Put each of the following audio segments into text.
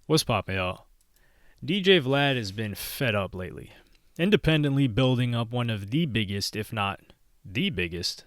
What's poppin', y'all? DJ Vlad has been fed up lately. Independently building up one of the biggest, if not the biggest,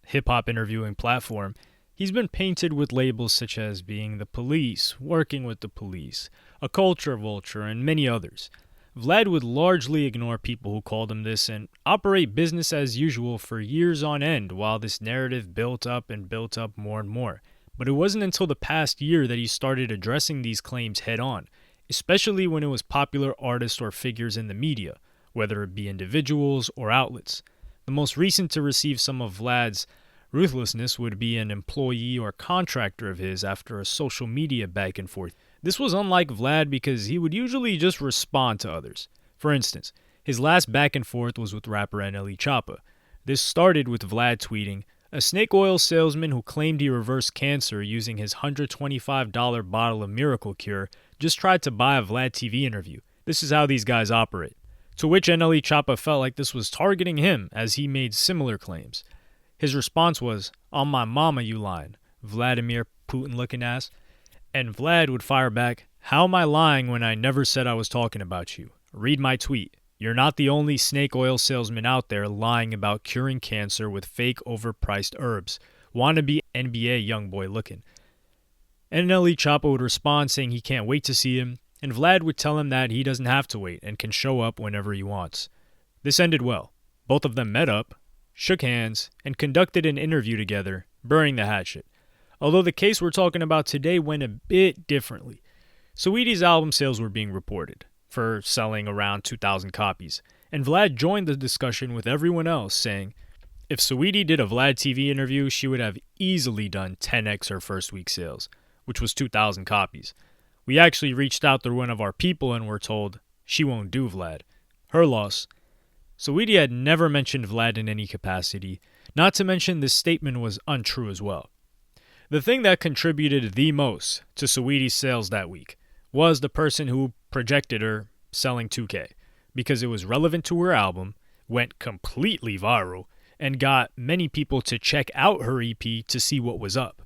hip hop interviewing platform, he's been painted with labels such as being the police, working with the police, a culture vulture, and many others. Vlad would largely ignore people who called him this and operate business as usual for years on end while this narrative built up and built up more and more. But it wasn't until the past year that he started addressing these claims head on, especially when it was popular artists or figures in the media, whether it be individuals or outlets. The most recent to receive some of Vlad's ruthlessness would be an employee or contractor of his after a social media back and forth. This was unlike Vlad because he would usually just respond to others. For instance, his last back and forth was with rapper NLE Choppa. This started with Vlad tweeting, "A snake oil salesman who claimed he reversed cancer using his $125 bottle of Miracle Cure just tried to buy a Vlad TV interview. This is how these guys operate." To which NLE Choppa felt like this was targeting him as he made similar claims. His response was, "On my mama you lying, Vladimir Putin looking ass." And Vlad would fire back, "How am I lying when I never said I was talking about you? Read my tweet. You're not the only snake oil salesman out there lying about curing cancer with fake overpriced herbs. Wannabe NBA young boy looking." NLE Choppa would respond saying he can't wait to see him, and Vlad would tell him that he doesn't have to wait and can show up whenever he wants. This ended well. Both of them met up, shook hands, and conducted an interview together, burying the hatchet. Although the case we're talking about today went a bit differently. Saweetie's album sales were being reported for selling around 2,000 copies, and Vlad joined the discussion with everyone else, saying, if Saweetie did a Vlad TV interview, she would have easily done 10x her first week sales, which was 2,000 copies. We actually reached out to one of our people and were told, she won't do Vlad. Her loss. Saweetie had never mentioned Vlad in any capacity, not to mention this statement was untrue as well. The thing that contributed the most to Saweetie's sales that week was the person who projected her selling 2K, because it was relevant to her album, went completely viral, and got many people to check out her EP to see what was up.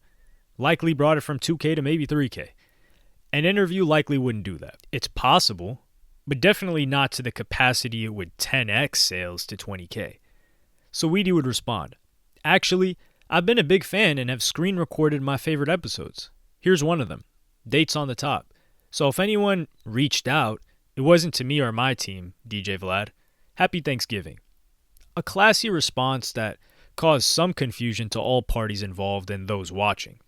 Likely brought it from 2K to maybe 3K. An interview likely wouldn't do that. It's possible, but definitely not to the capacity it would 10x sales to 20K. Saweetie would respond, "Actually, I've been a big fan and have screen recorded my favorite episodes. Here's one of them. Dates on the top. So if anyone reached out, it wasn't to me or my team, DJ Vlad. Happy Thanksgiving." A classy response that caused some confusion to all parties involved and those watching.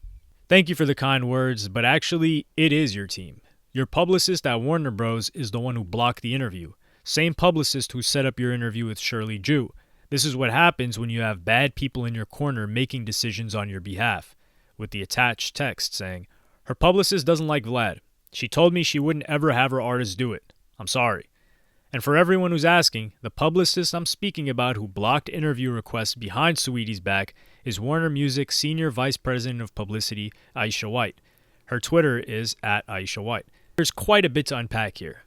Thank you for the kind words, but actually, it is your team. Your publicist at Warner Bros. Is the one who blocked the interview. Same publicist who set up your interview with Shirley Jew. This is what happens when you have bad people in your corner making decisions on your behalf. With the attached text saying, "Her publicist doesn't like Vlad. She told me she wouldn't ever have her artist do it. I'm sorry." And for everyone who's asking, the publicist I'm speaking about who blocked interview requests behind Saweetie's back is Warner Music's Senior Vice President of Publicity, Aisha White. Her Twitter is @AishaWhite. There's quite a bit to unpack here.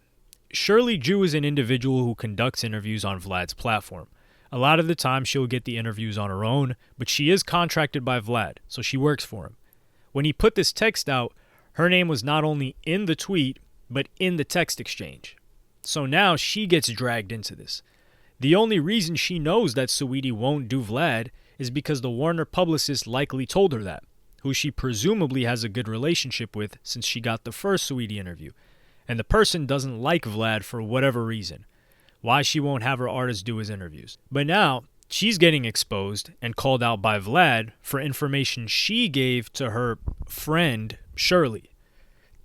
Shirley Jew is an individual who conducts interviews on Vlad's platform. A lot of the time she'll get the interviews on her own, but she is contracted by Vlad, so she works for him. When he put this text out, her name was not only in the tweet, but in the text exchange. So now she gets dragged into this. The only reason she knows that Saweetie won't do Vlad is because the Warner publicist likely told her that, who she presumably has a good relationship with since she got the first Saweetie interview. And the person doesn't like Vlad for whatever reason. Why she won't have her artist do his interviews. But now, she's getting exposed and called out by Vlad for information she gave to her friend, Shirley.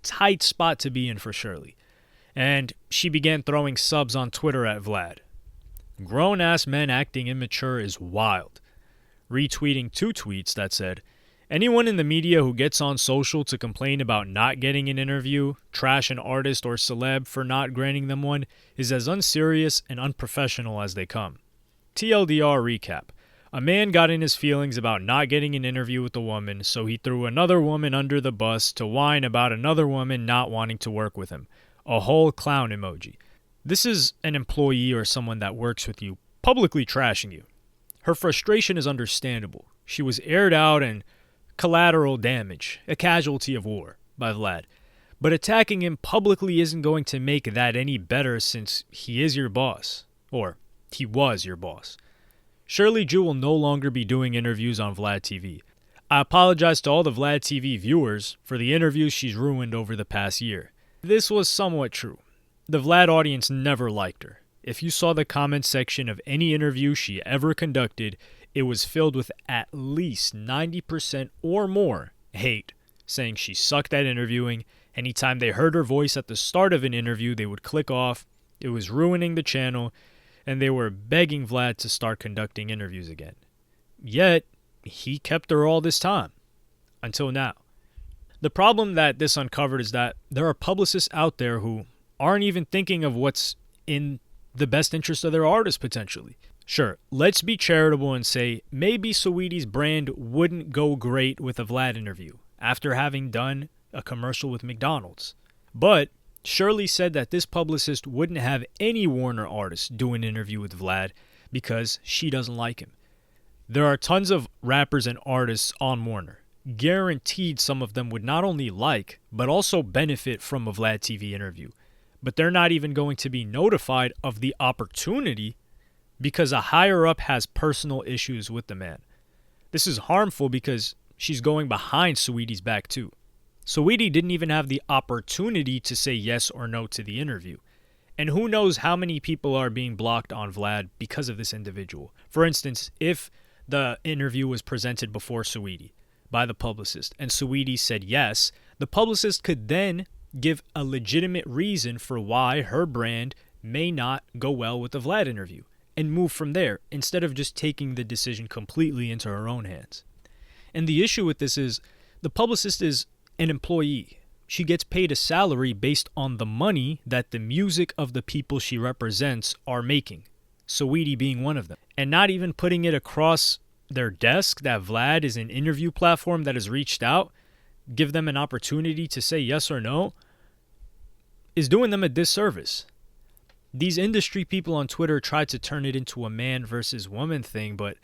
Tight spot to be in for Shirley. And she began throwing subs on Twitter at Vlad. Grown-ass men acting immature is wild. Retweeting 2 tweets that said, "Anyone in the media who gets on social to complain about not getting an interview, trash an artist or celeb for not granting them one, is as unserious and unprofessional as they come." TLDR recap. A man got in his feelings about not getting an interview with a woman, so he threw another woman under the bus to whine about another woman not wanting to work with him. A whole clown emoji. This is an employee or someone that works with you publicly trashing you. Her frustration is understandable. She was aired out and collateral damage, a casualty of war, by Vlad. But attacking him publicly isn't going to make that any better since he is your boss. Or he was your boss. Shirley Jew will no longer be doing interviews on Vlad TV. I apologize to all the Vlad TV viewers for the interviews she's ruined over the past year. This was somewhat true. The Vlad audience never liked her. If you saw the comment section of any interview she ever conducted, it was filled with at least 90% or more hate, saying she sucked at interviewing. Anytime they heard her voice at the start of an interview, they would click off. It was ruining the channel, and they were begging Vlad to start conducting interviews again. Yet, he kept her all this time, until now. The problem that this uncovered is that there are publicists out there who aren't even thinking of what's in the best interest of their artist potentially. Sure, let's be charitable and say maybe Saweetie's brand wouldn't go great with a Vlad interview after having done a commercial with McDonald's. But Shirley said that this publicist wouldn't have any Warner artist do an interview with Vlad because she doesn't like him. There are tons of rappers and artists on Warner. Guaranteed some of them would not only like, but also benefit from a Vlad TV interview. But they're not even going to be notified of the opportunity because a higher up has personal issues with the man. This is harmful because she's going behind Saweetie's back too. Saweetie didn't even have the opportunity to say yes or no to the interview. And who knows how many people are being blocked on Vlad because of this individual. For instance, if the interview was presented before Saweetie by the publicist and Saweetie said yes, the publicist could then give a legitimate reason for why her brand may not go well with the Vlad interview and move from there instead of just taking the decision completely into her own hands. And the issue with this is the publicist is an employee. She gets paid a salary based on the money that the music of the people she represents are making, Saweetie being one of them. And not even putting it across their desk that Vlad is an interview platform that has reached out, give them an opportunity to say yes or no, is doing them a disservice. These industry people on Twitter tried to turn it into a man versus woman thing, but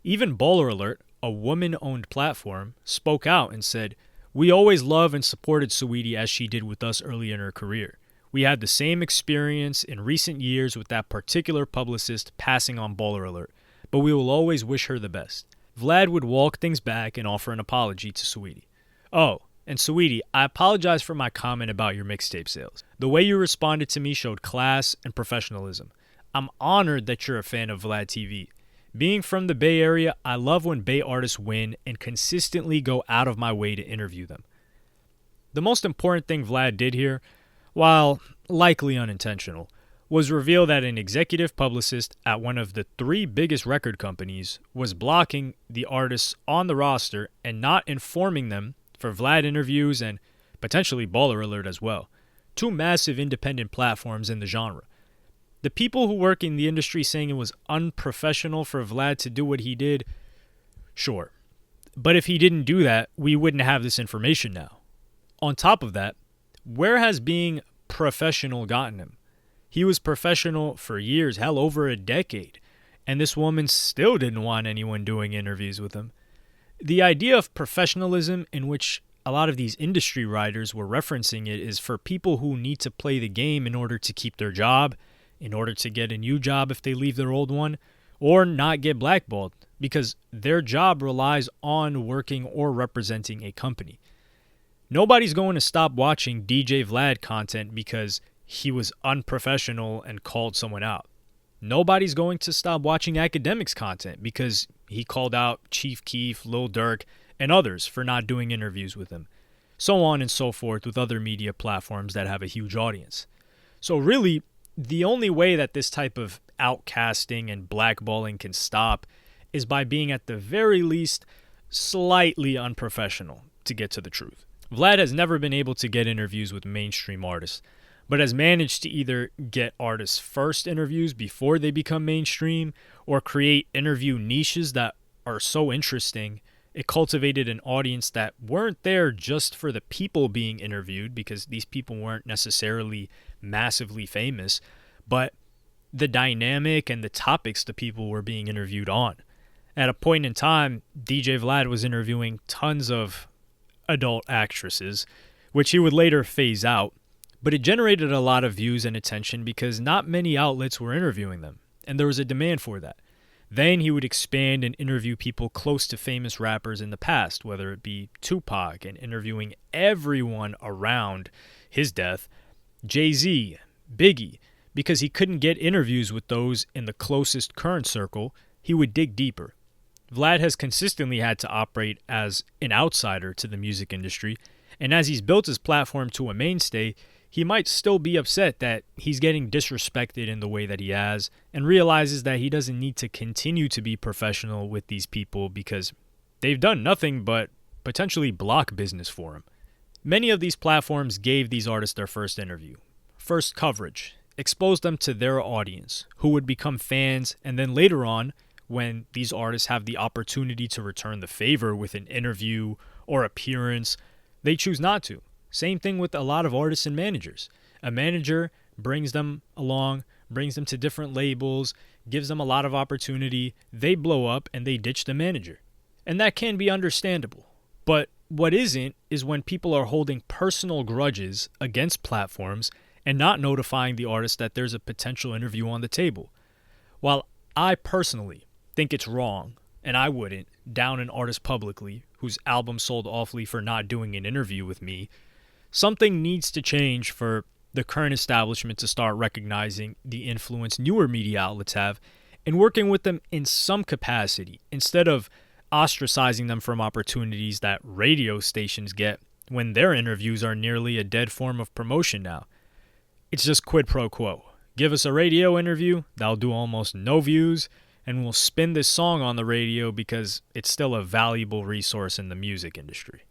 even Baller Alert, a woman-owned platform, spoke out and said, "We always loved and supported Saweetie as she did with us early in her career. We had the same experience in recent years with that particular publicist passing on Baller Alert, but we will always wish her the best." Vlad would walk things back and offer an apology to Saweetie. "Oh, and Saweetie, I apologize for my comment about your mixtape sales. The way you responded to me showed class and professionalism. I'm honored that you're a fan of Vlad TV. Being from the Bay Area, I love when Bay artists win and consistently go out of my way to interview them." The most important thing Vlad did here, while likely unintentional, was reveal that an executive publicist at one of the 3 biggest record companies was blocking the artists on the roster and not informing them for Vlad interviews and potentially Baller Alert as well. 2 massive independent platforms in the genre. The people who work in the industry saying it was unprofessional for Vlad to do what he did, sure. But if he didn't do that, we wouldn't have this information now. On top of that, where has being professional gotten him? He was professional for years, hell, over a decade, and this woman still didn't want anyone doing interviews with him. The idea of professionalism in which a lot of these industry writers were referencing it is for people who need to play the game in order to keep their job, in order to get a new job if they leave their old one, or not get blackballed, because their job relies on working or representing a company. Nobody's going to stop watching DJ Vlad content because he was unprofessional and called someone out. Nobody's going to stop watching Academics content because he called out Chief Keef, Lil Durk, and others for not doing interviews with him. So on and so forth with other media platforms that have a huge audience. So really, the only way that this type of outcasting and blackballing can stop is by being at the very least slightly unprofessional, to get to the truth. Vlad has never been able to get interviews with mainstream artists, but has managed to either get artists' first interviews before they become mainstream or create interview niches that are so interesting it cultivated an audience that weren't there just for the people being interviewed, because these people weren't necessarily massively famous, but the dynamic and the topics the people were being interviewed on. At a point in time, DJ Vlad was interviewing tons of adult actresses, which he would later phase out, but it generated a lot of views and attention because not many outlets were interviewing them, and there was a demand for that. Then he would expand and interview people close to famous rappers in the past, whether it be Tupac and interviewing everyone around his death, Jay-Z, Biggie. Because he couldn't get interviews with those in the closest current circle, he would dig deeper. Vlad has consistently had to operate as an outsider to the music industry, and as he's built his platform to a mainstay, he might still be upset that he's getting disrespected in the way that he has, and realizes that he doesn't need to continue to be professional with these people because they've done nothing but potentially block business for him. Many of these platforms gave these artists their first interview, first coverage, exposed them to their audience, who would become fans, and then later on, when these artists have the opportunity to return the favor with an interview or appearance, they choose not to. Same thing with a lot of artists and managers. A manager brings them along, brings them to different labels, gives them a lot of opportunity. They blow up and they ditch the manager. And that can be understandable. But what isn't is when people are holding personal grudges against platforms and not notifying the artist that there's a potential interview on the table. While I personally think it's wrong, and I wouldn't down an artist publicly whose album sold awfully for not doing an interview with me, something needs to change for the current establishment to start recognizing the influence newer media outlets have and working with them in some capacity instead of ostracizing them from opportunities that radio stations get when their interviews are nearly a dead form of promotion now. It's just quid pro quo. Give us a radio interview, that'll do almost no views, and we'll spin this song on the radio because it's still a valuable resource in the music industry.